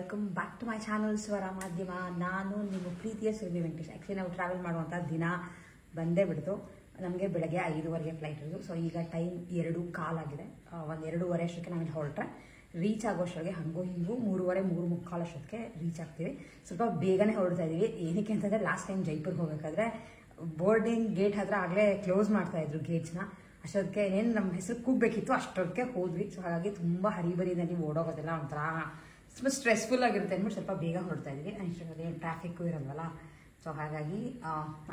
Welcome back to my channel Swara Madhyama. ನಾನು ನಿಮ್ಮ ಪ್ರೀತಿಯ ಸುರಭಿ ವೆಂಕಟೇಶ್. ಆ್ಯಕ್ಚುಲಿ ನಾವು ಟ್ರಾವೆಲ್ ಮಾಡುವಂಥ ದಿನ ಬಂದೇ ಬಿಡ್ತು. ನಮಗೆ ಬೆಳಗ್ಗೆ 5:30ಗೆ ಫ್ಲೈಟ್ ಇರೋದು. ಸೊ ಈಗ ಟೈಮ್ 2:15 ಆಗಿದೆ. ಒಂದು 2:15 ಅಷ್ಟಕ್ಕೆ ನಾವಿಲ್ಲಿ ಹೊರಟ್ರೆ ರೀಚ್ ಆಗೋಷ್ಟೊಳಗೆ ಹಂಗೂ ಹಿಂಗೂ 3:30, 3:45 ಅಷ್ಟೊತ್ತಿಗೆ ರೀಚ್ ಆಗ್ತೀವಿ. ಸ್ವಲ್ಪ ಬೇಗನೆ ಹೊರಡ್ತಾ ಇದ್ದೀವಿ. ಏನಕ್ಕೆ ಅಂತಂದರೆ ಲಾಸ್ಟ್ ಟೈಮ್ ಜೈಪುರ್ಗೆ ಹೋಗಬೇಕಾದ್ರೆ ಬೋರ್ಡಿಂಗ್ ಗೇಟ್ ಹತ್ರ ಆಗಲೇ ಕ್ಲೋಸ್ ಮಾಡ್ತಾಯಿದ್ರು ಗೇಟ್ಸ್ನ. ಅಷ್ಟೊತ್ತಿಗೆ ಏನೇನು ನಮ್ಮ ಹೆಸರು ಕೂಗಬೇಕಿತ್ತು ಅಷ್ಟೊತ್ತಿಗೆ ಹೋದ್ವಿ. ಸೊ ಹಾಗಾಗಿ ತುಂಬ ಹರಿಬರಿನಲ್ಲಿ ಓಡೋಗೋದಿಲ್ಲ, ಒಂಥರ ತುಂಬ ಸ್ಟ್ರೆಸ್ಫುಲ್ ಆಗಿರುತ್ತೆ ಅಂದ್ಬಿಟ್ಟು ಸ್ವಲ್ಪ ಬೇಗ ಹೊರಡ್ತಾ ಇದ್ವಿ. ಇಷ್ಟೊಂದು ಟ್ರಾಫಿಕ್ಕು ಇರಲ್ವಲ್ಲ. ಸೊ ಹಾಗಾಗಿ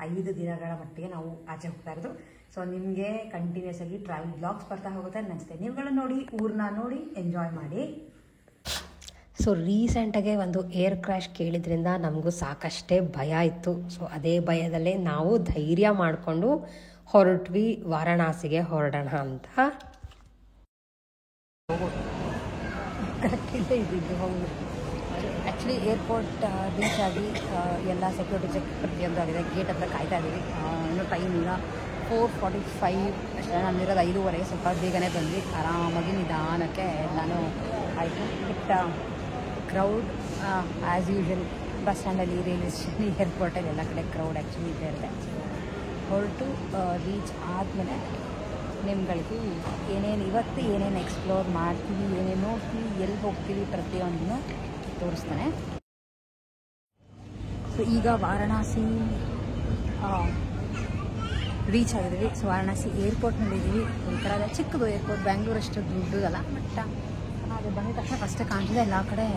5 ದಿನಗಳ ಮಟ್ಟಿಗೆ ನಾವು ಆಚೆ ಹೋಗ್ತಾ ಇರೋದು. ಸೊ ನಿಮಗೆ ಕಂಟಿನ್ಯೂಸ್ ಆಗಿ ಟ್ರಾವೆಲ್ ಬ್ಲಾಗ್ಸ್ ಬರ್ತಾ ಹೋಗುತ್ತೆ ಅನಿಸುತ್ತೆ. ನೀವುಗಳು ನೋಡಿ, ಊರನ್ನ ನೋಡಿ ಎಂಜಾಯ್ ಮಾಡಿ. ಸೊ ರೀಸೆಂಟಾಗೆ ಒಂದು ಏರ್ ಕ್ರ್ಯಾಶ್ ಕೇಳಿದ್ರಿಂದ ನಮಗೂ ಸಾಕಷ್ಟೇ ಭಯ ಇತ್ತು. ಸೊ ಅದೇ ಭಯದಲ್ಲೇ ನಾವು ಧೈರ್ಯ ಮಾಡಿಕೊಂಡು ಹೊರಟ್ವಿ, ವಾರಣಾಸಿಗೆ ಹೊರಡೋಣ ಅಂತ. ಕರೆಕ್ಟಿಂದ ಇದ್ದಿದ್ದು ಹೌದು. ಆ್ಯಕ್ಚುಲಿ ಏರ್ಪೋರ್ಟ್ ರೀಚ್ ಆಗಿ ಎಲ್ಲ ಸೆಕ್ಯೂರಿಟಿ ಚೆಕ್ ಪ್ರತಿಯೊಂದು ಆಗಿದೆ. ಗೇಟ್ ಹತ್ರ ಕಾಯ್ತಾ ಇದ್ದೀವಿ. ಇನ್ನೂ ಟೈಮ್ ಈಗ 4:45 ಅಷ್ಟೇ. ನಮ್ಮಿರೋದು 5:30. ಸ್ವಲ್ಪ ಬೇಗನೆ ಬಂದ್ವಿ. ಆರಾಮಾಗಿ ನಿಧಾನಕ್ಕೆ ಎಲ್ಲನೂ ಆಯಿತು. But crowd as usual bus ಸ್ಟ್ಯಾಂಡಲ್ಲಿ, ರೈಲ್ವೆ ಸ್ಟೇಷನ್, ಏರ್ಪೋರ್ಟಲ್ಲಿ ಎಲ್ಲ ಕಡೆ ಕ್ರೌಡ್ ಆ್ಯಕ್ಚುಲಿ ಇದ್ದೇ ಇರುತ್ತೆ. ಹೊರಟು ರೀಚ್ ಆದಮೇಲೆ ನಿಮ್ಗಳಿಗೆ ಇವತ್ತು ಏನೇನು ಎಕ್ಸ್ಪ್ಲೋರ್ ಮಾಡ್ತೀವಿ, ಏನೇನು ನೋಡ್ತೀವಿ, ಎಲ್ಲಿ ಹೋಗ್ತೀವಿ ಪ್ರತಿಯೊಂದನ್ನು ತೋರಿಸ್ತಾನೆ. ಸೊ ಈಗ ವಾರಣಾಸಿ ರೀಚ್ ಆಗಿದ್ದೀವಿ. ಸೊ ವಾರಣಾಸಿ ಏರ್ಪೋರ್ಟ್ನಲ್ಲಿದ್ದೀವಿ. ಒಂಥರ ಚಿಕ್ಕದು ಏರ್ಪೋರ್ಟ್, ಬ್ಯಾಂಗ್ಳೂರ್ ಅಷ್ಟು ದೊಡ್ಡದಲ್ಲ. ಬಟ್ ಅದು ಬಂದಿದ ತಕ್ಷಣ ಫಸ್ಟ್ ಕಾಣ್ತಿದೆ ಎಲ್ಲ ಕಡೆ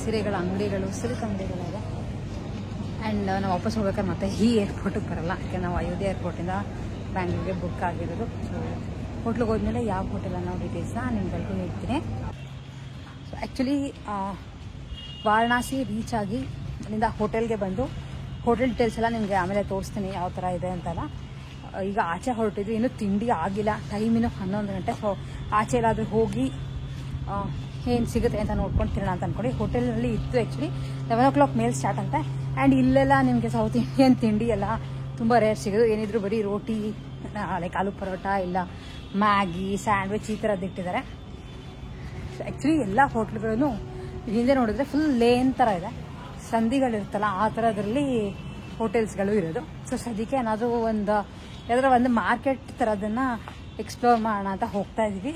ಸೀರೆಗಳ ಅಂಗಡಿಗಳು, ಸಿಲ್ಕ್ ಅಂಗಡಿಗಳಿದೆ. ಆ್ಯಂಡ್ ನಾವು ವಾಪಸ್ ಹೋಗ್ಬೇಕಾದ್ರೆ ಮತ್ತೆ ಈ ಏರ್ಪೋರ್ಟಿಗೆ ಬರೋಲ್ಲ, ಯಾಕೆಂದ್ರೆ ನಾವು ಅಯೋಧ್ಯೆ ಏರ್ಪೋರ್ಟಿಂದ ಬ್ಯಾಂಗ್ಳೂರಿಗೆ ಬುಕ್ ಆಗಿರೋದು. ಸೊ ಹೋಟ್ಲಿಗೆ ಹೋದ್ಮೇಲೆ ಯಾವ ಹೋಟೆಲ್ ಅನ್ನೋ ಡೀಟೇಲ್ಸ್ನ ನಿಮ್ಗಳಿಗೂ ಹೇಳ್ತೀನಿ. ಸೊ ಆ್ಯಕ್ಚುಲಿ ವಾರಣಾಸಿ ರೀಚ್ ಆಗಿ ಅಲ್ಲಿಂದ ಹೋಟೆಲ್ಗೆ ಬಂದು ಹೋಟೆಲ್ ಡೀಟೇಲ್ಸ್ ಎಲ್ಲ ನಿಮಗೆ ಆಮೇಲೆ ತೋರಿಸ್ತೀನಿ ಯಾವ ಥರ ಇದೆ ಅಂತೆಲ್ಲ. ಈಗ ಆಚೆ ಹೊರಟಿದ್ವಿ, ಇನ್ನೂ ತಿಂಡಿ ಆಗಿಲ್ಲ, ಟೈಮಿನ್ನು 11 ಗಂಟೆ. ಸೊ ಆಚೆ ಎಲ್ಲಾದರೂ ಹೋಗಿ ಏನು ಸಿಗುತ್ತೆ ಅಂತ ನೋಡ್ಕೊಂಡು ತಿನ್ನೋಣ ಅಂತ ಅಂದ್ಕೊಂಡು ಹೋಟೆಲಲ್ಲಿ ಇತ್ತು. ಆ್ಯಕ್ಚುಲಿ 11 o'clock ಮೇಲೆ ಸ್ಟಾರ್ಟ್ ಅಂತ. ಆ್ಯಂಡ್ ಇಲ್ಲೆಲ್ಲ ನಿಮಗೆ ಸೌತ್ ಇಂಡಿಯನ್ ತಿಂಡಿ ಎಲ್ಲ ತುಂಬ ರೇರ್ ಸಿಗೋದು. ಏನಿದ್ರು ಬರೀ ರೋಟಿ, ಲೈಕ್ ಆಲೂ ಪರೋಟ, ಇಲ್ಲ ಮ್ಯಾಗಿ, ಸ್ಯಾಂಡ್ವಿಚ್ ಈ ಥರದ್ದು ಇಟ್ಟಿದ್ದಾರೆ. ಆ್ಯಕ್ಚುಲಿ ಎಲ್ಲ ಹೋಟ್ಲುಗಳೂ ಹಿಂದೆ ನೋಡಿದ್ರೆ ಫುಲ್ ಲೇನ್ ಥರ ಇದೆ, ಸಂಧಿಗಳಿರುತ್ತಲ್ಲ ಆ ಥರದ್ರಲ್ಲಿ ಹೋಟೆಲ್ಸ್ಗಳು ಇರೋದು. ಸೊ ಸದ್ಯಕ್ಕೆ ಏನಾದರೂ ಯಾವ್ದಾರ ಒಂದು ಮಾರ್ಕೆಟ್ ಥರದನ್ನು ಎಕ್ಸ್ಪ್ಲೋರ್ ಮಾಡೋಣ ಅಂತ ಹೋಗ್ತಾ ಇದ್ದೀವಿ.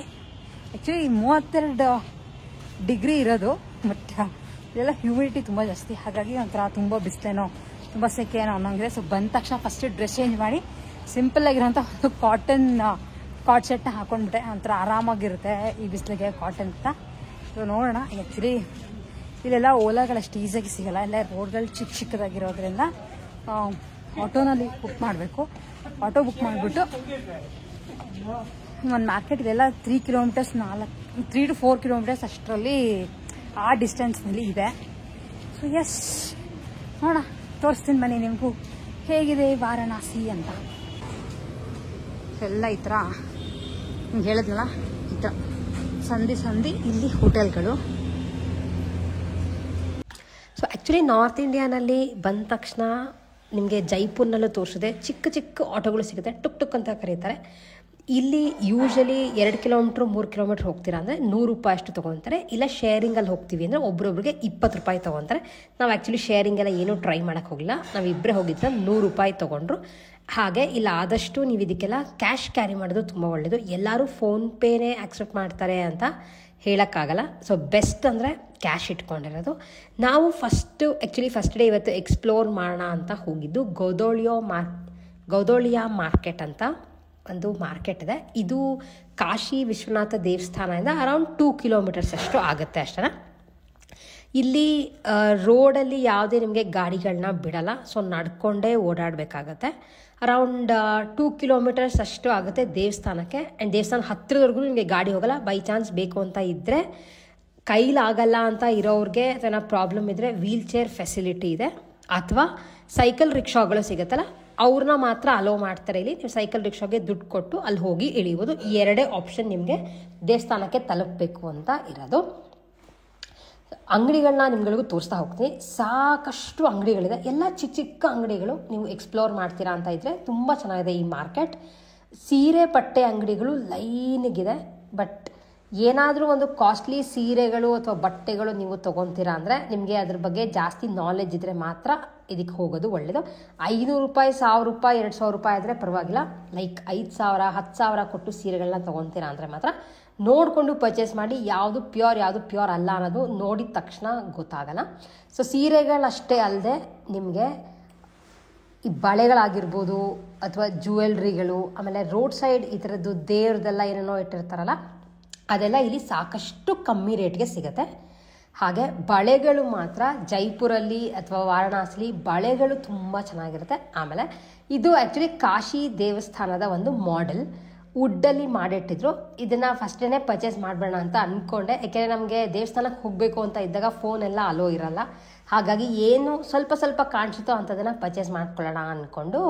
ಆ್ಯಕ್ಚುಲಿ 32 ಡಿಗ್ರಿ ಇರೋದು, ಬಟ್ ಇದೆಲ್ಲ ಹ್ಯೂಮಿಡಿಟಿ ತುಂಬ ಜಾಸ್ತಿ. ಹಾಗಾಗಿ ಒಂಥರ ತುಂಬ ಬಿಸಿಲೇನೋ, ತುಂಬ ಸೆಕೆನೋ ಅನ್ನೋಂಗಿದೆ. ಸೊ ಬಂದ ತಕ್ಷಣ ಫಸ್ಟ್ ಡ್ರೆಸ್ ಚೇಂಜ್ ಮಾಡಿ ಸಿಂಪಲ್ಲಾಗಿರೋಂಥ ಒಂದು ಕಾಟ್ ಸೆಟ್ನ ಹಾಕೊಂಡ್ಬಿಟ್ಟೆ. ಒಂಥರ ಆರಾಮಾಗಿರುತ್ತೆ ಈ ಬಿಸಿಲಿಗೆ ಕಾಟನ್ ಅಂತ. ಸೊ ನೋಡೋಣ. ಆ್ಯಕ್ಚುಲಿ ಇಲ್ಲೆಲ್ಲ ಓಲಾಗಳಷ್ಟು ಈಸಿಯಾಗಿ ಸಿಗೋಲ್ಲ, ಎಲ್ಲ ರೋಡ್ಗಳು ಚಿಕ್ಕದಾಗಿರೋದ್ರಿಂದ ಆಟೋನಲ್ಲಿ ಬುಕ್ ಮಾಡಬೇಕು. ಆಟೋ ಬುಕ್ ಮಾಡಿಬಿಟ್ಟು ಒಂದು ಮಾರ್ಕೆಟ್ ಇದೆಲ್ಲ 3 ಕಿಲೋಮೀಟರ್ಸ್ 3 to 4 ಕಿಲೋಮೀಟರ್ಸ್ ಅಷ್ಟರಲ್ಲಿ ಆ ಡಿಸ್ಟೆನ್ಸ್ನಲ್ಲಿ ಇದೆ. ಸೊ ಎಸ್, ನೋಡೋಣ, ತೋರಿಸ್ತೀನಿ ಬನ್ನಿ ನಿಮಗೂ ಹೇಗಿದೆ ವಾರಣಾಸಿ ಅಂತ. ಎಲ್ಲ ಈ ಥರ ನಿಮ್ಗೆ ಹೇಳಿದ್ನಲ್ಲ, ಈ ಥರ ಸಂಧಿ ಇಲ್ಲಿ ಹೋಟೆಲ್ಗಳು. ಸೊ ಆ್ಯಕ್ಚುಲಿ ನಾರ್ತ್ ಇಂಡಿಯಾನಲ್ಲಿ ಬಂದ ತಕ್ಷಣ ನಿಮಗೆ ಜೈಪುರ್ನಲ್ಲೂ ತೋರಿಸಿದೆ, ಚಿಕ್ಕ ಚಿಕ್ಕ ಆಟೋಗಳು ಸಿಗುತ್ತೆ, ಟುಕ್ ಟುಕ್ ಅಂತ ಕರೀತಾರೆ. ಇಲ್ಲಿ ಯೂಶಲಿ 2 ಕಿಲೋಮೀಟ್ರ್ 3 ಕಿಲೋಮೀಟ್ರ್ ಹೋಗ್ತೀರಾ ಅಂದರೆ 100 ರೂಪಾಯಿ ಅಷ್ಟು ತೊಗೊತಾರೆ. ಇಲ್ಲ ಶೇರಿಂಗಲ್ಲಿ ಹೋಗ್ತೀವಿ ಅಂದರೆ ಒಬ್ರೊಬ್ರಿಗೆ 20 ರೂಪಾಯಿ ತೊಗೊತಾರೆ. ನಾವು ಆ್ಯಕ್ಚುಲಿ ಶೇರಿಂಗ್ ಎಲ್ಲ ಏನೂ ಟ್ರೈ ಮಾಡೋಕ್ಕೆ ಹೋಗಿಲ್ಲ, ನಾವು ಇಬ್ಬರೇ ಹೋಗಿದ್ರೆ 100 ರೂಪಾಯಿ ತೊಗೊಂಡ್ರು. ಹಾಗೆ ಇಲ್ಲ, ಆದಷ್ಟು ನೀವು ಇದಕ್ಕೆಲ್ಲ ಕ್ಯಾಶ್ ಕ್ಯಾರಿ ಮಾಡೋದು ತುಂಬ ಒಳ್ಳೆಯದು. ಎಲ್ಲರೂ ಫೋನ್ಪೇನೇ ಆಕ್ಸೆಪ್ಟ್ ಮಾಡ್ತಾರೆ ಅಂತ ಹೇಳೋಕ್ಕಾಗಲ್ಲ. ಸೊ ಬೆಸ್ಟ್ ಅಂದರೆ ಕ್ಯಾಶ್ ಇಟ್ಕೊಂಡಿರೋದು. ನಾವು ಫಸ್ಟ್ ಡೇ ಇವತ್ತು ಎಕ್ಸ್ಪ್ಲೋರ್ ಮಾಡೋಣ ಅಂತ ಹೋಗಿದ್ದು ಗೌದೋಳಿಯಾ ಮಾರ್ಕೆಟ್ ಅಂತ ಒಂದು ಮಾರ್ಕೆಟ್ ಇದೆ. ಇದು ಕಾಶಿ ವಿಶ್ವನಾಥ ದೇವಸ್ಥಾನದಿಂದ ಅರೌಂಡ್ 2 ಕಿಲೋಮೀಟರ್ಸ್ ಅಷ್ಟು ಆಗುತ್ತೆ ಅಷ್ಟೇ. ಇಲ್ಲಿ ರೋಡಲ್ಲಿ ಯಾವುದೇ ನಿಮಗೆ ಗಾಡಿಗಳನ್ನ ಬಿಡಲ್ಲ. ಸೊ ನಡ್ಕೊಂಡೇ ಓಡಾಡಬೇಕಾಗತ್ತೆ. ಅರೌಂಡ್ 2 ಕಿಲೋಮೀಟರ್ಸ್ ಅಷ್ಟು ಆಗುತ್ತೆ ದೇವಸ್ಥಾನಕ್ಕೆ. ಆ್ಯಂಡ್ ದೇವಸ್ಥಾನ ಹತ್ತಿರದವರೆಗೂ ನಿಮಗೆ ಗಾಡಿ ಹೋಗಲ್ಲ. ಬೈ ಚಾನ್ಸ್ ಬೇಕು ಅಂತ ಇದ್ದರೆ, ಕೈಲಾಗಲ್ಲ ಅಂತ ಇರೋರಿಗೆ ಅಥವಾ ಪ್ರಾಬ್ಲಮ್ ಇದ್ದರೆ ವೀಲ್ ಚೇರ್ ಫೆಸಿಲಿಟಿ ಇದೆ. ಅಥವಾ ಸೈಕಲ್ ರಿಕ್ಷಾಗಳು ಸಿಗುತ್ತಲ್ಲ, ಅವ್ರನ್ನ ಮಾತ್ರ ಅಲೋ ಮಾಡ್ತಾರೆ. ಇಲ್ಲಿ ನೀವು ಸೈಕಲ್ ರಿಕ್ಷಾಗೆ ದುಡ್ಡು ಕೊಟ್ಟು ಅಲ್ಲಿ ಹೋಗಿ ಇಳಿಬೋದು. 2 ಆಪ್ಷನ್ ನಿಮಗೆ ದೇವಸ್ಥಾನಕ್ಕೆ ತಲುಪಬೇಕು ಅಂತ ಇರೋದು. ಅಂಗಡಿಗಳನ್ನ ನಿಮ್ಗಳಿಗೂ ತೋರಿಸ್ತಾ ಹೋಗ್ತೀನಿ. ಸಾಕಷ್ಟು ಅಂಗಡಿಗಳಿದೆ, ಎಲ್ಲ ಚಿಕ್ಕ ಚಿಕ್ಕ ಅಂಗಡಿಗಳು. ನೀವು ಎಕ್ಸ್ಪ್ಲೋರ್ ಮಾಡ್ತೀರಾ ಅಂತ ಇದ್ದರೆ ತುಂಬ ಚೆನ್ನಾಗಿದೆ ಈ ಮಾರ್ಕೆಟ್. ಸೀರೆ ಪಟ್ಟೆ ಅಂಗಡಿಗಳು ಲೈನಿಗಿದೆ. ಬಟ್ ಏನಾದರೂ ಒಂದು ಕಾಸ್ಟ್ಲಿ ಸೀರೆಗಳು ಅಥವಾ ಬಟ್ಟೆಗಳು ನೀವು ತೊಗೊತೀರಾ ಅಂದರೆ ನಿಮಗೆ ಅದ್ರ ಬಗ್ಗೆ ಜಾಸ್ತಿ ನಾಲೆಜ್ ಇದ್ದರೆ ಮಾತ್ರ ಇದಕ್ಕೆ ಹೋಗೋದು ಒಳ್ಳೆಯದು. 500 ರೂಪಾಯಿ, 1000 ರೂಪಾಯಿ, 2000 ರೂಪಾಯಿ ಆದರೆ ಪರವಾಗಿಲ್ಲ. ಲೈಕ್ 5000, 10,000 ಕೊಟ್ಟು ಸೀರೆಗಳನ್ನ ತೊಗೊತೀರಾ ಅಂದರೆ ಮಾತ್ರ ನೋಡಿಕೊಂಡು ಪರ್ಚೇಸ್ ಮಾಡಿ. ಯಾವುದು ಪ್ಯೂರ್ ಅಲ್ಲ ಅನ್ನೋದು ನೋಡಿದ ತಕ್ಷಣ ಗೊತ್ತಾಗಲ್ಲ. ಸೊ ಸೀರೆಗಳಷ್ಟೇ ಅಲ್ಲದೆ ನಿಮಗೆ ಈ ಬಳೆಗಳಾಗಿರ್ಬೋದು ಅಥವಾ ಜ್ಯುವೆಲ್ರಿಗಳು, ಆಮೇಲೆ ರೋಡ್ ಸೈಡ್ ಈ ಥರದ್ದು ದೇವ್ರದೆಲ್ಲ ಏನೇನೋ ಇಟ್ಟಿರ್ತಾರಲ್ಲ ಅದೆಲ್ಲ ಇಲ್ಲಿ ಸಾಕಷ್ಟು ಕಮ್ಮಿ ರೇಟ್ಗೆ ಸಿಗುತ್ತೆ. ಹಾಗೆ ಬಳೆಗಳು ಮಾತ್ರ ಜೈಪುರಲ್ಲಿ ಅಥವಾ ವಾರಣಾಸಿಲಿ ಬಳೆಗಳು ತುಂಬ ಚೆನ್ನಾಗಿರುತ್ತೆ. ಆಮೇಲೆ ಇದು ಆ್ಯಕ್ಚುಲಿ ಕಾಶಿ ದೇವಸ್ಥಾನದ ಒಂದು ಮಾಡೆಲ್ ವುಡ್ಡಲ್ಲಿ ಮಾಡಿಟ್ಟಿದ್ರು. ಇದನ್ನು ಫಸ್ಟೇ ಪರ್ಚೇಸ್ ಮಾಡಬೇಡ ಅಂತ ಅಂದ್ಕೊಂಡೆ, ಯಾಕೆಂದರೆ ನಮಗೆ ದೇವಸ್ಥಾನಕ್ಕೆ ಹೋಗಬೇಕು ಅಂತ ಇದ್ದಾಗ ಫೋನೆಲ್ಲ ಅಲೋ ಇರಲ್ಲ. ಹಾಗಾಗಿ ಏನು ಸ್ವಲ್ಪ ಕಾಣಿಸುತ್ತೋ ಅಂಥದ್ದನ್ನು ಪರ್ಚೇಸ್ ಮಾಡ್ಕೊಳ್ಳೋಣ ಅಂದ್ಕೊಂಡು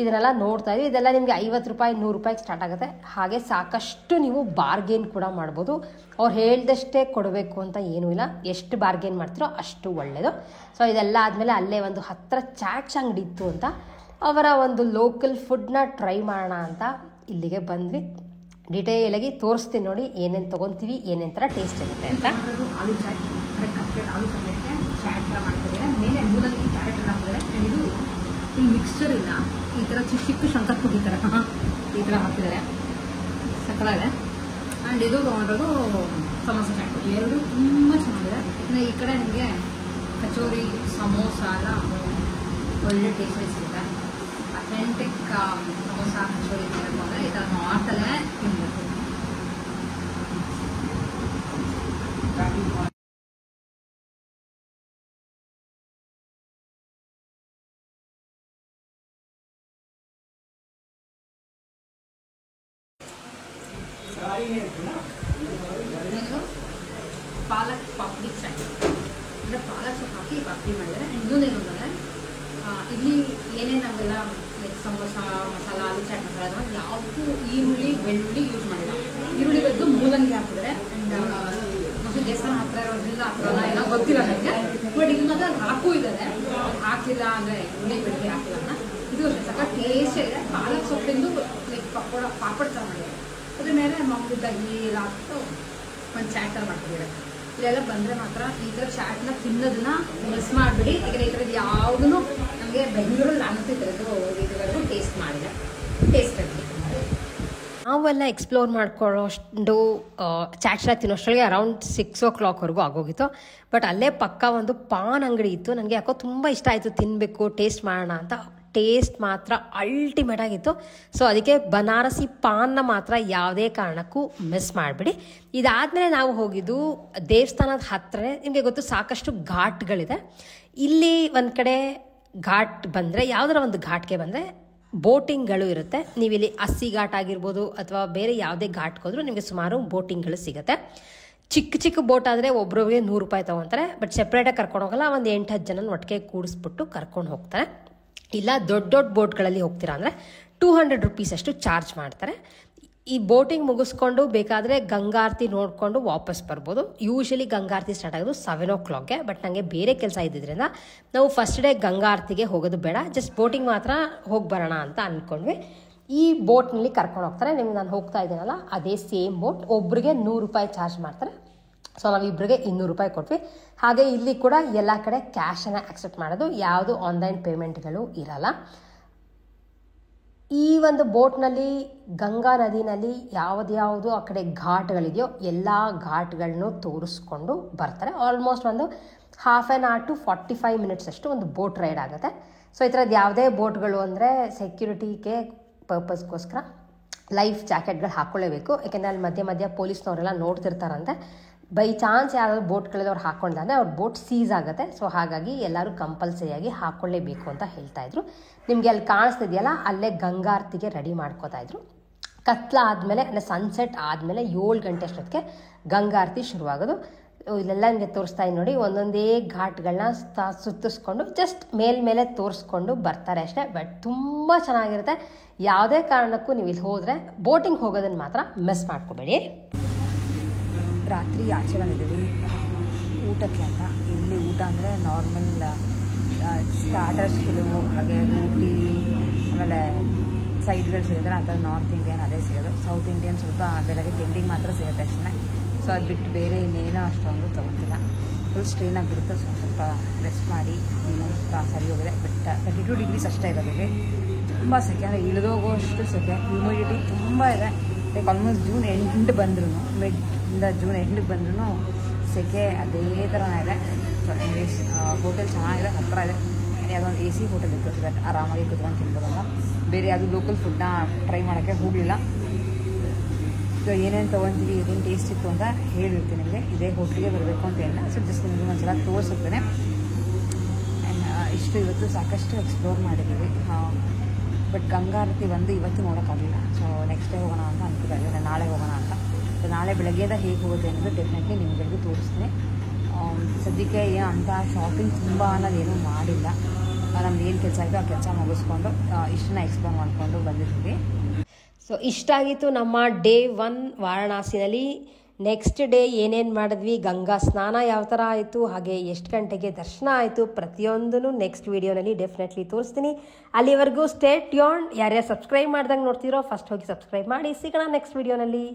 ಇದನ್ನೆಲ್ಲ ನೋಡ್ತಾ ಇದ್ವಿ. ಇದೆಲ್ಲ ನಿಮಗೆ 50 ರೂಪಾಯಿ, 100 ರೂಪಾಯಿಗೆ ಸ್ಟಾರ್ಟ್ ಆಗುತ್ತೆ. ಹಾಗೆ ಸಾಕಷ್ಟು ನೀವು ಬಾರ್ಗೇನ್ ಕೂಡ ಮಾಡ್ಬೋದು. ಅವ್ರು ಹೇಳ್ದಷ್ಟೇ ಕೊಡಬೇಕು ಅಂತ ಏನೂ ಇಲ್ಲ, ಎಷ್ಟು ಬಾರ್ಗೇನ್ ಮಾಡ್ತೀರೋ ಅಷ್ಟು ಒಳ್ಳೆಯದು. ಸೊ ಇದೆಲ್ಲ ಆದಮೇಲೆ ಅಲ್ಲೇ ಒಂದು ಹತ್ತಿರ ಚಾಟ್ಸ್ ಅಂಗಡಿ ಇತ್ತು ಅಂತ ಅವರ ಒಂದು ಲೋಕಲ್ ಫುಡ್ನ ಟ್ರೈ ಮಾಡೋಣ ಅಂತ ಇಲ್ಲಿಗೆ ಬಂದ್ವಿ. ಡಿಟೇಲಾಗಿ ತೋರಿಸ್ತೀನಿ ನೋಡಿ ಏನೇನು ತೊಗೊತೀವಿ, ಏನೇನು ಥರ ಟೇಸ್ಟ್ ಇರುತ್ತೆ ಅಂತ. ಆಲೂ ಚಾಟ್, ಆಲೂ ಕಟ್ಲೆಟ್ಗೆ ಚಾಟ್ ಥರ ಮಾಡ್ತಿದ್ದಾರೆ. ಮೇಲೆ ಮೂಲಲ್ಲಿ ಕ್ಯಾರೆಟ್ ಹಾಕಿದ್ದಾರೆ. ಇದು ಈ ಮಿಕ್ಸ್ಚರ್ ಇಲ್ಲ, ಈ ಥರ ಚಿಕ್ಕ ಶಂಕರ್ ಈ ಥರ ಹಾಕಿದ್ದಾರೆ. ಸಕ್ಕಲಾಗಿದೆ. ಆ್ಯಂಡ್ ಇದು ತೊಗೊಂಡಿರೋದು ಸಮೋಸ ಚಾಟ್. ಎರಡು ತುಂಬ ಚೆನ್ನಾಗಿದೆ. ಇನ್ನು ಈ ಕಡೆ ನಿಮಗೆ ಕಚೋರಿ, ಸಮೋಸ ಎಲ್ಲ ಒಳ್ಳೆ ಟೇಸ್ಟ್ ಸಿಗುತ್ತೆ. ಅಥೆಂಟಿಕ್ ಸಮೋಸ, ಕಚೋರಿ ಅಂದರೆ ಈ ಥರ ನಾರ್ತಲ್ಲೇ ತಿನ್ನಬೇಕು. ಪಾಲಕ್ ಪಾಪಡಿ ಚಾಟ್ ಅಂದರೆ ಪಾಲಕ್ ಸೊಪ್ಪು ಹಾಕಿ ಪಾಪಡಿ ಮಾಡಿದ್ದಾರೆ. ಇನ್ನೊಂದೇನು ಅಂದರೆ ಇಲ್ಲಿ ಏನೇನು ನಾವೆಲ್ಲ ಲೈಕ್ ಸಮೋಸ ಮಸಾಲ, ಆಲೂ ಚಾಟ್ ಮಸಾಲ ಅದನ್ನು ಯಾವುದಕ್ಕೂ ಈರುಳ್ಳಿ, ಬೆಳ್ಳುಳ್ಳಿ ಯೂಸ್ ಮಾಡಿಲ್ಲ. ಈರುಳ್ಳಿ ಬದಲು ಮೂಲಂಗಿ ಹಾಕಿದ್ದಾರೆ. ಆ್ಯಂಡ್ ದೇವಸ್ಥಾನ ಹತ್ತಿರ ಇರೋದ್ರಿಂದ ಹಾಕೋಲ್ಲ ಏನೋ ಗೊತ್ತಿಲ್ಲ ನನಗೆ. ಬಟ್ ಇದು ಮಾತ್ರ ಹಾಕೂ ಇದ್ದಾರೆ. ಹಾಕಿಲ್ಲ ಅಂದರೆ ಈರುಳ್ಳಿ, ಬೆಳ್ಳುಳ್ಳಿ ಹಾಕಿಲ್ಲ ಅನ್ನ. ಇದು ಸಕ್ಕ ಟೇಸ್ಟ್ ಇದೆ. ಪಾಲಕ್ ಸೊಪ್ಪಿಂದು ಲೈಕ್ ಪಾಪಡ್ ಥರ ಮಾಡಿದ್ದಾರೆ. ಅದ್ರ ಮೇಲೆ ಮಕ್ಕಳು ದಹಿ ಎಲ್ಲ ಹಾಕ್ಬಿಟ್ಟು ಒಂದು ಚಾಟ್ ಥರ ಮಾಡ್ತಿದ್ದಾರೆ. ಇಲ್ಲೆಲ್ಲ ಬಂದರೆ ಮಾತ್ರ ಈ ಥರ ಚಾಟ್ನ ತಿನ್ನೋದನ್ನ ಮಿಸ್ ಮಾಡಿಬಿಡಿ. ಯಾಕಂದರೆ ಈ ಥರದ್ದು ಯಾವುದೂ ನಮಗೆ ಬೆಂಗಳೂರಲ್ಲಿ ಅನ್ನಿಸ್ತಾ ಇದ್ರದ್ದು ಟೇಸ್ಟ್ ಮಾಡಿದೆ. ಟೇಸ್ಟ್ ಆಗಿದೆ. ನಾವೆಲ್ಲ ಎಕ್ಸ್ಪ್ಲೋರ್ ಮಾಡ್ಕೊಳ್ಳೋಷ್ಟು ಚಾಟ್ಸ್ನ ತಿನ್ನೋಷ್ಟೊಳಗೆ ಅರೌಂಡ್ 6 o'clockವರೆಗೂ ಆಗೋಗಿತ್ತು. ಬಟ್ ಅಲ್ಲೇ ಪಕ್ಕ ಒಂದು ಪಾನ್ ಅಂಗಡಿ ಇತ್ತು. ನನಗೆ ಯಾಕೋ ತುಂಬ ಇಷ್ಟ ಆಯಿತು, ತಿನ್ನಬೇಕು, ಟೇಸ್ಟ್ ಮಾಡೋಣ ಅಂತ. ಟೇಸ್ಟ್ ಮಾತ್ರ ಅಲ್ಟಿಮೇಟ್ ಆಗಿತ್ತು. ಸೊ ಅದಕ್ಕೆ ಬನಾರಸಿ ಪಾನ್ನ ಮಾತ್ರ ಯಾವುದೇ ಕಾರಣಕ್ಕೂ ಮಿಸ್ ಮಾಡಿಬಿಡಿ. ಇದಾದಮೇಲೆ ನಾವು ಹೋಗಿದ್ದು ದೇವಸ್ಥಾನದ ಹತ್ತಿರ. ನಿಮಗೆ ಗೊತ್ತು ಸಾಕಷ್ಟು ಘಾಟ್ಗಳಿದೆ. ಇಲ್ಲಿ ಒಂದು ಕಡೆ ಘಾಟ್ ಬಂದರೆ, ಯಾವುದರ ಒಂದು ಘಾಟ್ಗೆ ಬಂದರೆ ಬೋಟಿಂಗ್ಗಳು ಇರುತ್ತೆ. ನೀವಿಲ್ಲಿ ಅಸ್ಸಿ ಘಾಟ್ ಆಗಿರ್ಬೋದು ಅಥವಾ ಬೇರೆ ಯಾವುದೇ ಘಾಟ್ಗೆ ಹೋದ್ರೂ ನಿಮಗೆ ಸುಮಾರು ಬೋಟಿಂಗ್ಗಳು ಸಿಗುತ್ತೆ. ಚಿಕ್ಕ ಬೋಟ್ ಆದರೆ ಒಬ್ರಿಗೆ 100 ರೂಪಾಯಿ ತೊಗೊತಾರೆ. ಬಟ್ ಸೆಪ್ರೇಟಾಗಿ ಕರ್ಕೊಂಡು ಹೋಗಲ್ಲ, ಒಂದು 8-10 ಜನ ಒಟ್ಟಿಗೆ ಕೂಡಿಸ್ಬಿಟ್ಟು ಕರ್ಕೊಂಡು ಹೋಗ್ತಾರೆ. ಇಲ್ಲ ದೊಡ್ಡ ಬೋಟ್ಗಳಲ್ಲಿ ಹೋಗ್ತೀರಾ ಅಂದರೆ 200 ರೂಪೀಸ್ ಅಷ್ಟು ಚಾರ್ಜ್ ಮಾಡ್ತಾರೆ. ಈ ಬೋಟಿಂಗ್ ಮುಗಿಸ್ಕೊಂಡು ಬೇಕಾದರೆ ಗಂಗಾರತಿ ನೋಡಿಕೊಂಡು ವಾಪಸ್ ಬರ್ಬೋದು. ಯೂಶಲಿ ಗಂಗಾರತಿ ಸ್ಟಾರ್ಟ್ ಆಗೋದು 7 o'clockಗೆ. ಬಟ್ ನನಗೆ ಬೇರೆ ಕೆಲಸ ಇದ್ದಿದ್ದರಿಂದ ನಾವು ಫಸ್ಟ್ ಡೇ ಗಂಗಾರತಿಗೆ ಹೋಗೋದು ಬೇಡ, ಜಸ್ಟ್ ಬೋಟಿಂಗ್ ಮಾತ್ರ ಹೋಗಿ ಬರೋಣ ಅಂತ ಅಂದ್ಕೊಂಡ್ವಿ. ಈ ಬೋಟ್ನಲ್ಲಿ ಕರ್ಕೊಂಡು ಹೋಗ್ತಾರೆ. ನಿಮ್ಗೆ ನಾನು ಹೋಗ್ತಾ ಇದ್ದೀನಲ್ಲ ಅದೇ ಸೇಮ್ ಬೋಟ್. ಒಬ್ರಿಗೆ 100 ರೂಪಾಯಿ ಚಾರ್ಜ್ ಮಾಡ್ತಾರೆ. ಸೊ ನಾವಿಬ್ಬರಿಗೆ 200 ರೂಪಾಯಿ ಕೊಟ್ವಿ. ಹಾಗೆ ಇಲ್ಲಿ ಕೂಡ ಎಲ್ಲ ಕಡೆ ಕ್ಯಾಶನ್ನು ಆಕ್ಸೆಪ್ಟ್ ಮಾಡೋದು, ಯಾವುದು ಆನ್ಲೈನ್ ಪೇಮೆಂಟ್ಗಳು ಇರಲ್ಲ. ಈ ಒಂದು ಬೋಟ್ನಲ್ಲಿ ಗಂಗಾ ನದಿನಲ್ಲಿ ಯಾವ್ದು ಆ ಕಡೆ ಘಾಟ್ಗಳಿದೆಯೋ ಎಲ್ಲ ಘಾಟ್ಗಳನ್ನು ತೋರಿಸ್ಕೊಂಡು ಬರ್ತಾರೆ. ಆಲ್ಮೋಸ್ಟ್ ಒಂದು 1/2 an hour to 45 minutes ಅಷ್ಟು ಒಂದು ಬೋಟ್ ರೈಡ್ ಆಗುತ್ತೆ. ಸೊ ಈ ಥರದ್ದು ಯಾವುದೇ ಬೋಟ್ಗಳು ಅಂದರೆ ಸೆಕ್ಯೂರಿಟಿಗೆ ಪರ್ಪಸ್ಗೋಸ್ಕರ ಲೈಫ್ ಜಾಕೆಟ್ಗಳು ಹಾಕ್ಕೊಳ್ಳೇಬೇಕು. ಯಾಕೆಂದರೆ ಅಲ್ಲಿ ಮಧ್ಯೆ ಪೊಲೀಸ್ನವರೆಲ್ಲ ನೋಡ್ತಿರ್ತಾರಂತೆ. ಬೈ ಚಾನ್ಸ್ ಯಾರಾದರೂ ಬೋಟ್ಗಳಲ್ಲಿ ಅವ್ರು ಹಾಕ್ಕೊಂಡ್ರೆ ಅವ್ರ ಬೋಟ್ ಸೀಸ್ ಆಗುತ್ತೆ. ಸೊ ಹಾಗಾಗಿ ಎಲ್ಲರೂ ಕಂಪಲ್ಸರಿಯಾಗಿ ಹಾಕ್ಕೊಳ್ಳೇಬೇಕು ಅಂತ ಹೇಳ್ತಾಯಿದ್ರು. ನಿಮಗೆ ಅಲ್ಲಿ ಕಾಣಿಸ್ತಿದೆಯಲ್ಲ ಅಲ್ಲೇ ಗಂಗಾರತಿಗೆ ರೆಡಿ ಮಾಡ್ಕೋತಾ ಇದ್ರು. ಕತ್ಲ ಆದಮೇಲೆ ಅಂದರೆ ಸನ್ಸೆಟ್ ಆದಮೇಲೆ 7 ಗಂಟೆ ಅಷ್ಟೊತ್ತಿಗೆ ಗಂಗಾರತಿ ಶುರುವಾಗೋದು. ಇಲ್ಲೆಲ್ಲ ನಿಮಗೆ ತೋರಿಸ್ತಾ ಇದ್ದೀನಿ ನೋಡಿ, ಒಂದೊಂದೇ ಘಾಟ್ಗಳನ್ನ ಸುತ್ತಿಸ್ಕೊಂಡು ಜಸ್ಟ್ ಮೇಲ್ಮೇಲೆ ತೋರಿಸ್ಕೊಂಡು ಬರ್ತಾರೆ ಅಷ್ಟೇ. ಬಟ್ ತುಂಬ ಚೆನ್ನಾಗಿರುತ್ತೆ. ಯಾವುದೇ ಕಾರಣಕ್ಕೂ ನೀವು ಇಲ್ಲಿ ಹೋದರೆ ಬೋಟಿಂಗ್ ಹೋಗೋದನ್ನು ಮಾತ್ರ ಮಿಸ್ ಮಾಡ್ಕೋಬೇಡಿ. ರಾತ್ರಿ ಆಚೆ ಬಂದಿದ್ದೀವಿ ಊಟಕ್ಕೆ ಅಂತ. ಇಲ್ಲಿ ಊಟ ಅಂದರೆ ನಾರ್ಮಲ್ ಸ್ಟಾರ್ಟರ್ಸ್ಗಳು, ಹಾಗೆ ರೋಟಿ, ಆಮೇಲೆ ಸೈಡ್ಗಳು ಸಿಗುತ್ತೆ ಆ ಥರ ನಾರ್ತ್ ಇಂಡಿಯನ್ ಅದೇ ಸಿಗೋದು. ಸೌತ್ ಇಂಡಿಯನ್ ಸ್ವಲ್ಪ ಬೆಳಗ್ಗೆ ತಿಂಡಿಗೆ ಮಾತ್ರ ಸಿಗುತ್ತೆ ಅಷ್ಟೇ. ಸೊ ಅದು ಬಿಟ್ಟು ಬೇರೆ ಇನ್ನೇನೋ ಅಷ್ಟೊಂದು ತೊಗೊತಿಲ್ಲ. ಫುಲ್ ಸ್ಟ್ರೈನ್ ಆಗಿಬಿಡುತ್ತೆ. ಸ್ವಲ್ಪ ರೆಸ್ಟ್ ಮಾಡಿ ಇನ್ನೂ ಸರಿ ಹೋಗಿದೆ. ಬಟ್ 32 ಡಿಗ್ರೀಸ್ ಅಷ್ಟೇ ಇರೋದಿದೆ. ತುಂಬ ಸೆಕೆ, ಅಂದರೆ ಇಳಿದೋಗೋಷ್ಟು ಸೆಕೆ. ಹ್ಯೂಮಿಡಿಟಿ ತುಂಬ ಇದೆ. ಲೈಕ್ ಆಲ್ಮೋಸ್ಟ್ ಜೂನ್ ಎಂಡ್ ಬಂದ್ರೂ, ಮಿಡ್ಡಿಂದ ಜೂನ್ ಎಂಡಿಗೆ ಬಂದ್ರೂ ಸೆಕೆ ಅದೇ ಥರನೇ ಇದೆ. ಸೊ ಇಂಗ್ಲೀಷ್ ಹೋಟೆಲ್ ಚೆನ್ನಾಗಿದೆ, ಹತ್ತಿರ ಇದೆ. ಯಾವುದೋ ಒಂದು AC ಹೋಟೆಲ್ ಇತ್ತು, ಬಟ್ ಆರಾಮಾಗಿ ಕುತ್ಕೊಂಡು ತಿನ್ಬೋದಲ್ಲ. ಬೇರೆ ಯಾವುದು ಲೋಕಲ್ ಫುಡ್ನ ಟ್ರೈ ಮಾಡೋಕ್ಕೆ ಹೋಗಲಿಲ್ಲ. ಸೊ ಏನೇನು ತೊಗೊತೀವಿ, ಏನೇನು ಟೇಸ್ಟ್ ಇತ್ತು ಅಂತ ಹೇಳಿರ್ತೀನಿ ನಿಮಗೆ. ಇದೇ ಹೋಟ್ಲಿಗೆ ಬರಬೇಕು ಅಂತ ಇಲ್ಲ. ಸೊ ಜಸ್ಟ್ ನಿಮಗೆ ಒಂದ್ಸಲ ತೋರಿಸುತ್ತೇನೆ. ಆ್ಯಂಡ್ ಇಷ್ಟು ಇವತ್ತು ಸಾಕಷ್ಟು ಎಕ್ಸ್ಪ್ಲೋರ್ ಮಾಡಿದ್ದೀವಿ. ಬಟ್ ಗಂಗಾರತಿ ಇವತ್ತು ನೋಡೋಕ್ಕಾಗಲಿಲ್ಲ. ಸೊ ನೆಕ್ಸ್ಟ್ ಡೇ ಹೋಗೋಣ ಅಂತ ಅಂದ್ಕೊಂಡಿದ್ದೆ, ನಾಳೆ ಹೋಗೋಣ ಅಂತ. ಸೊ ನಾಳೆ ಬೆಳಗ್ಗೆಯಿಂದ ಹೇಗೆ ಹೋಗುತ್ತೆ ಅನ್ನೋದು ಡೆಫಿನೆಟ್ಲಿ ನಿಮಗೆಲ್ಲರಿಗೂ ತೋರಿಸ್ತೀನಿ. ಸದ್ಯಕ್ಕೆ ಏನು ಅಂತ ಶಾಪಿಂಗ್ ತುಂಬ ಅನ್ನೋದೇನೂ ಮಾಡಿಲ್ಲ. ನಮ್ದು ಏನು ಕೆಲಸ ಆಯಿತು ಆ ಕೆಲಸ ಮುಗಿಸ್ಕೊಂಡು ಇಷ್ಟನ್ನ ಎಕ್ಸ್ಪ್ಲೋರ್ ಮಾಡಿಕೊಂಡು ಬಂದಿದ್ದೀವಿ. ಸೊ ಇಷ್ಟ ಆಗಿತ್ತು ನಮ್ಮ ಡೇ 1 ವಾರಣಾಸಿನಲ್ಲಿ. ನೆಕ್ಸ್ಟ್ ಡೇ ಏನೇನು ಮಾಡಿದ್ವಿ, ಗಂಗಾ ಸ್ನಾನ ಯಾವ ಥರ ಆಯಿತು, ಹಾಗೆ ಎಷ್ಟು ಗಂಟೆಗೆ ದರ್ಶನ ಆಯಿತು, ಪ್ರತಿಯೊಂದೂ ನೆಕ್ಸ್ಟ್ ವೀಡಿಯೋನಲ್ಲಿ ಡೆಫಿನೆಟ್ಲಿ ತೋರಿಸ್ತೀನಿ. ಅಲ್ಲಿವರೆಗೂ ಸ್ಟೇ ಟ್ಯೂನ್ಡ್. ಯಾರ್ಯಾರು ಸಬ್ಸ್ಕ್ರೈಬ್ ಮಾಡ್ದಂಗೆ ನೋಡ್ತಿರೋ ಫಸ್ಟ್ ಹೋಗಿ ಸಬ್ಸ್ಕ್ರೈಬ್ ಮಾಡಿ. ಸಿಗೋಣ ನೆಕ್ಸ್ಟ್ ವೀಡಿಯೋನಲ್ಲಿ.